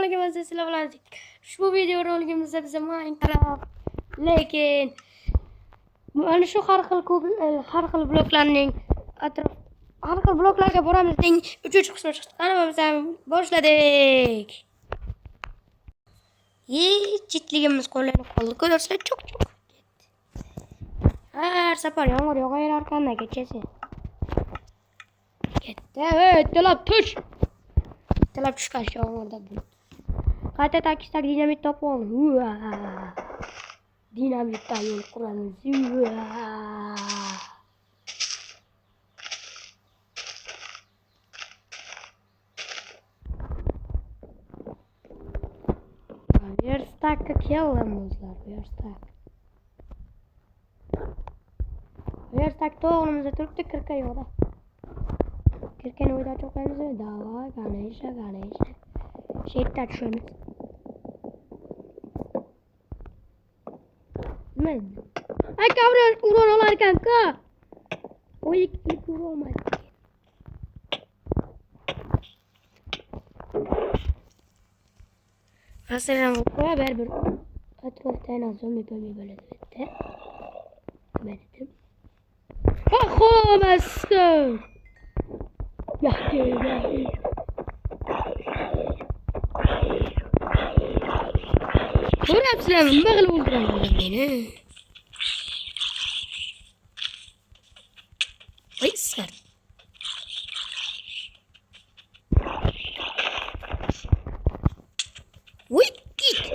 Assalamualaikum warahmatullahi. Şu video roligimizde bize Minecraft lekin mana shu har xil bloklarning har xil bloklarga boramizning 3-chi qismi chiqdi. Qanamizdan boshladik. Çitligimiz qo'llanib qoldi. Ko'rsizlar çok ketdi. Her safar yağmur yağar arkandan geçesi. Gitti. Evet, dolap tuş. Dolap tuş karşı yağmurda bu. Kata takistak dinamit topu oldu. Dinamit yol kuralım. Verstack'a killamızlar. Verstack doğrumuza Türk'te 40'a yola. 40'a oyda çok önemli. Dava, Ganesha. Şeytan şöyle. Ne? Ay kavram uğran olar kanka. O ilk uğran olmaz. Aslında bu kadar bir etraftan azım bir böyle de. Benim. Aha mesut. Ya gel. Buraya selam bagıl olduran beni. Ay sar. Uy git.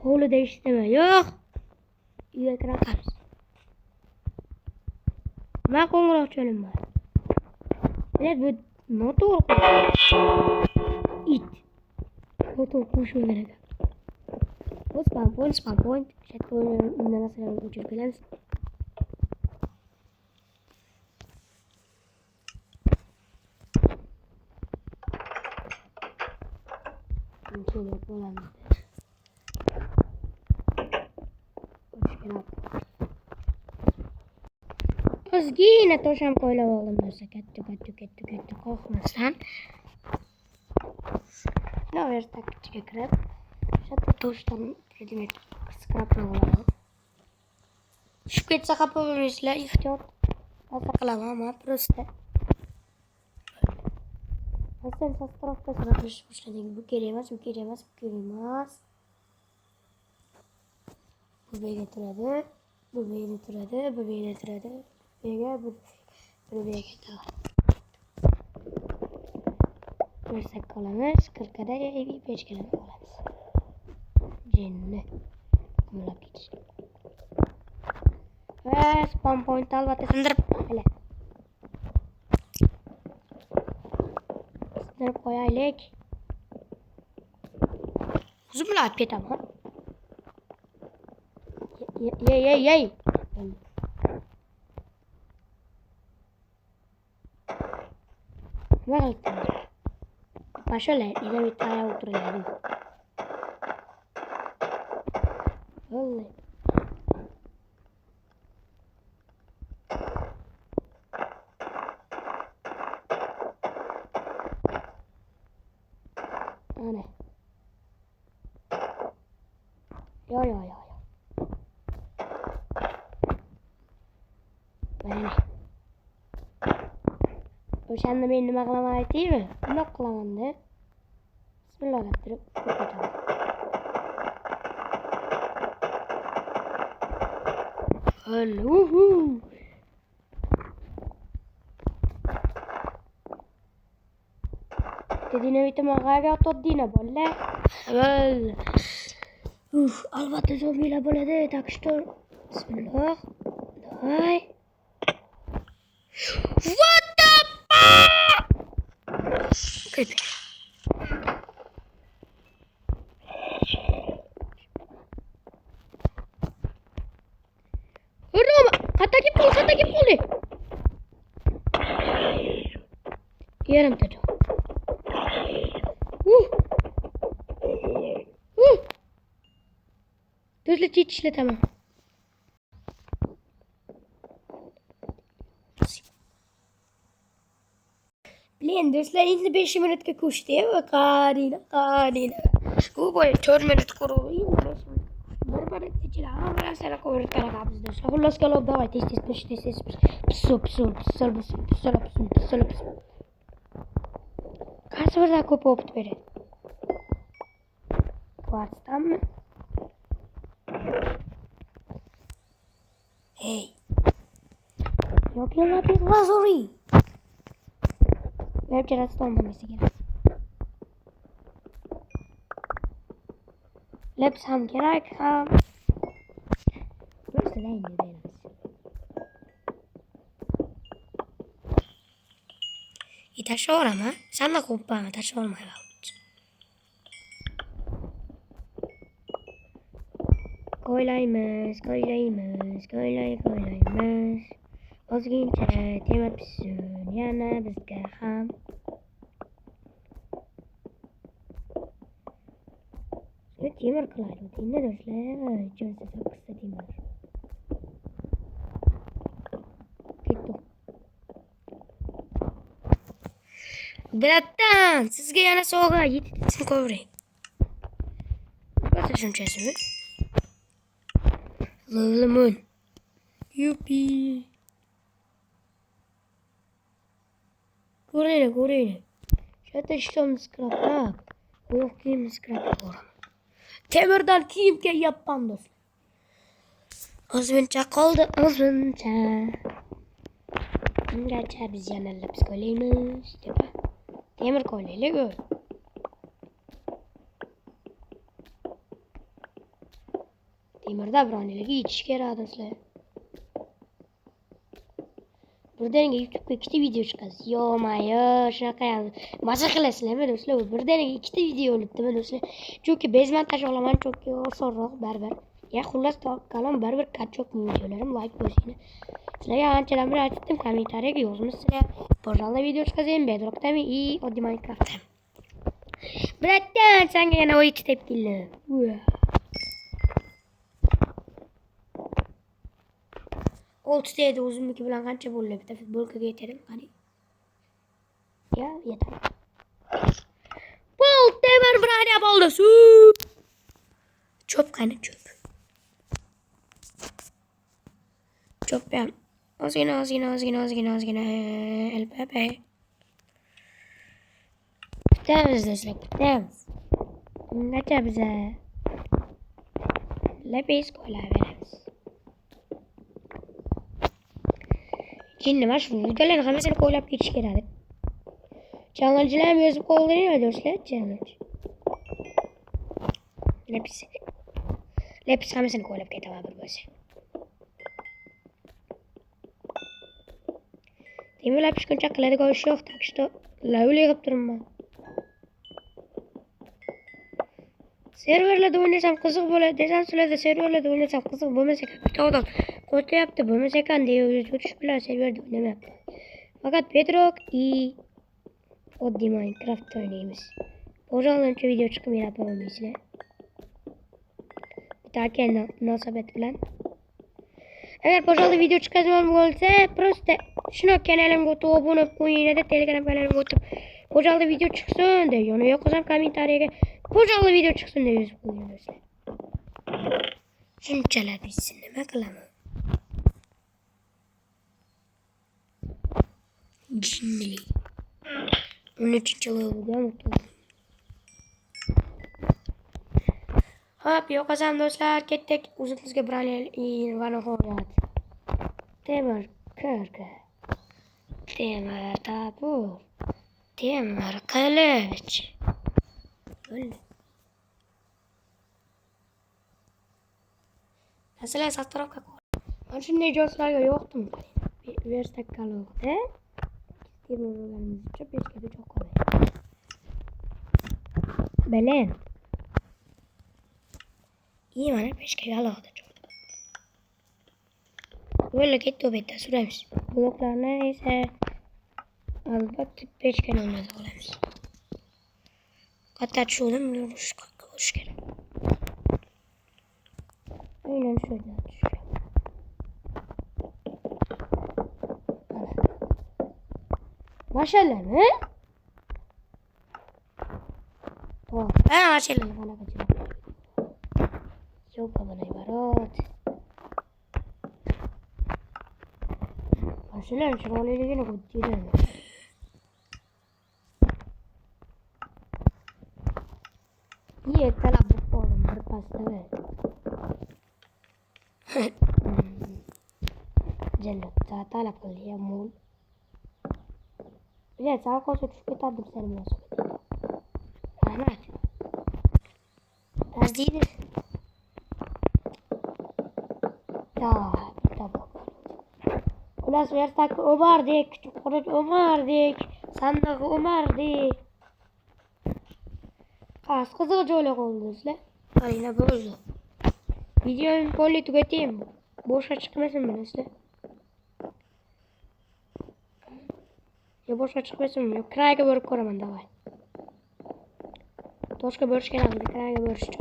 Oğlu değiştirme yok. İyi kalkarız. Ben kongra çölüm var. Evet bu notu it. Notu kuş olarak. Spawn point. Chat koyun nasıl yapacağız biliriz. Şöyle yapalım. Yine toşam koyla oğlum nasıl kettu korkmasan. Ne var takip çekerek. Şurada toştan dedim scrap'la olalım. Şu ketsa kapabilirsler ihtiyat. Asaklama ama proste. Asıl sas tarafta sıramış başladık. Bu giremez. Bu beni türedi. Buraya getir. Bursak kalamiz. 40'da 5 kalamiz kalamiz. Cennet. Kumulak geçiş. Ve spawn point albatı sındırıp. Hele. Sındırıp koyaylık. Uzun lapet ama. Yey. Ver şöyle yine bir tane oturayım. Vallahi. Ana. Yo. Böyle. O şanda benim aklama ait değil mi? Ne kılamandı? Bismillahirrahmanirrahim. Hello. Dediğine bitti mağara atladığına böyle. Well. Albatta zombiyle böyle de takıştır. Bismillah. Day. What the fuck? Creepy. Hurra! Kataki pul. Yarım tadı. Düzle çiçle tamam. Bilen do'stlar endi 5 minutga ko'chdi va qarina. U boya 4 minut qurib, endi 5 minut. Bir ichida hamma narsani qo'yib qarabmiz do'stlar. Xullas kalom davay tez. Pis. Qaysi biridan ko'p opit beradi? Kvartsdanmi? Hey. Yoki lapis lazuri. Webcherasdan bo'lmasa kerak. Laps ham kerak ham. Masalan, beramiz. Tashlavorama. Sanna qo'yibman, tashlavormayman. Ko'ylaymiz. Ozgincha temir pishsin, yana bizga ham. Temir qilaylik. Endi do'stlar, jonsiz qissa temir. Ketdi. Bratdan, sizga yana sovg'a yetib ko'ring. Bo'lsa shunchasimi? Lulumun. Yupi. Ko'ring. Şurada işlem skraplab. Oyoq kiyim skraplab boraman. Temirdan kiyimga yapman do'stlar. Ozmuncha qoldi, ozmuncha. Ungacha biz yana laps qo'ylaymiz, deb. Temir qo'ylaylik. Temirda bironiligi yetish kerak do'stlar. Birdaniga YouTube'ga ikkita video chiqadi. Yo-mayo, shunaqa maza qilasizlarmi do'stlar? Birdaniga ikkita video olibdimi do'stlar? Chunki bezmontaj olaman, chunki osonroq baribir. Ya xullas kalom baribir kachoq videolarim like bosinglar. Sizlarga anchadan beri aytdim, kommentariyaga yozmishsizlar. Pожалуйста, video chiqazing, Bedrock'dami и oddiy Minecraft'da. Bratdan, senga yana o'y kitib keldim. Oltidaydi o'zimniki bilan qancha bo'ldi? Bitta futbolkaga yeterim, qani. Ya, yetadi. Bol temir branya bo'ldi. Cho'p qani, cho'p. Cho'p ham. Ozgina. Elbaba. Bitamiz do'stlar, bitamiz. Ungacha biza lapis qo'ylaveramiz. Keyin nima shu videolarni hammasini qo'ylab ketish kerak. Challenge'lar ham yozib qoldiringlar do'stlar, challenge. Lapis hammasini qo'ylab ketaman bir bo'lsa. Temir lapis kuncha qiladigan ish yo'q, так что lavli yig'ib turibman. Serverlarda o'ynasam qiziq bo'ladi desam, sizlarda serverlarda o'ynasam qiziq bo'lmasa kerak. Bitta odam qo'rqyapti, bo'lmasa ekan deya o'tish bilan serverda o'ynamayapti. Faqat Bedrock и oddiy Minecraft o'ynaymiz. O'zimcha video chiqib yarapaman. Bitta munosabat bilan. Agar pожалуйста video chiqadigan bo'lsa, просто shuni kanalimga o'tib obuna qo'yinglar, Telegram kanalimga o'tib pожалуйста video chiqsin deb yoniga yozsam kommentariyaga pожалуйста video chiqsin deb yozib qo'yinglar. Shunchalar bitsin, nima qilaman? Jinli. 13-levelga o'tdim. Hop, yo'qasam do'stlar, ketdik. O'zimizga branel va nihoyat. Temir kirka. Temir tabur. Temir qilich. Bo'ldi. Masalan, sastrofga qo'y. Mana shunday joylarga yo'qdim. Verstak kalogda. Temir pechkaga joy qo'yay. Bilen. İyi mana pechkaga alohida joy. Böyle ketdi bitta suramiz. Bloklarni esa albatta pechkani o'rnida olamiz. Qatta tushdim, ko'rish kerak. Aynan shunday tushgan. Maşallah mı? Tamam. Ha maşallah bana kaçıyor. Yok bana ibaret. Maşallah şunu öyle yine koyuyorum. İyi talap bu oğlum pasta ver. Jallo talap kıl ya mul. Ya sağ kolsa düşük tadım seni nasıl? Ahmet. Tazdiydi. Ya tamam. Ulas versek Ömer dik, küçük Ömer dik, sandık Ömer dik. Az kızıcı öyle oldu izle. Aynen böyle. Videoyu böyle tüketeyim. Boşa çıkmasın mı izle? Ya boşa çıkmasın mı? Krayga börük koraman davay. Toşka börüşken aldı. Krayga börüşçü.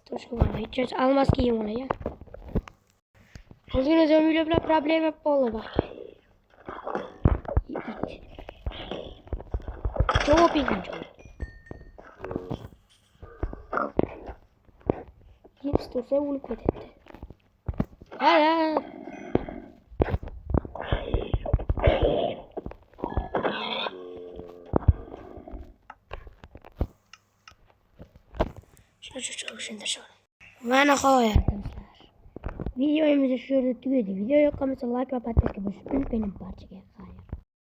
Toşka var. Hiç almaz ki yiyeyim ona ya. Özgün özümüyle bile problem hep oldu bak. Çok bildim çok. Hipster se bunu kodetti. Hala. Çok şimdi şu. Bana koy arkadaşlar. Videomuzu şurada tüyüdü. Video yok ama like ve patates gibi benim parçaya.